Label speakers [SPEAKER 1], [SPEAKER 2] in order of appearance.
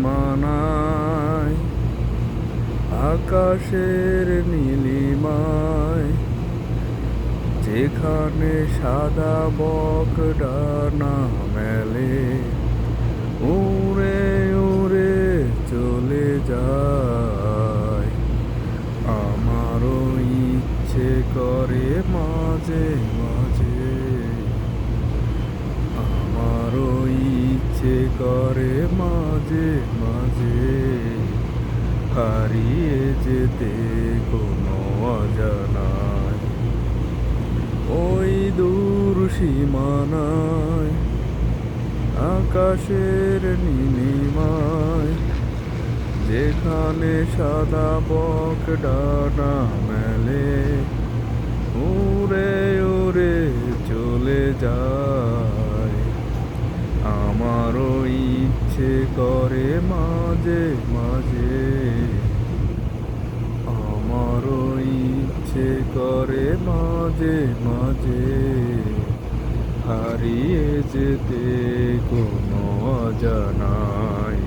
[SPEAKER 1] সীমানায় আকাশের নীলিমায়, যেখানে সাদা বক ডানা মেলে, উড়ে উড়ে চলে যায়। আমারও ইচ্ছে করে মাঝে মাঝে, আমারও ইচ্ছে করে মাঝে মাঝে হারিয়ে যেতে কোনো অজানায়, ওই দূর সীমানায় আকাশের নীলিমায়, যেখানে সাদা বক ডানা মেলে, উড়ে উড়ে চলে যায়। আমারও ইচ্ছে করে মাঝে মাঝে, আমারও ইচ্ছে করে মাঝে মাঝে হারিয়ে যেতে কোনো অজানায়।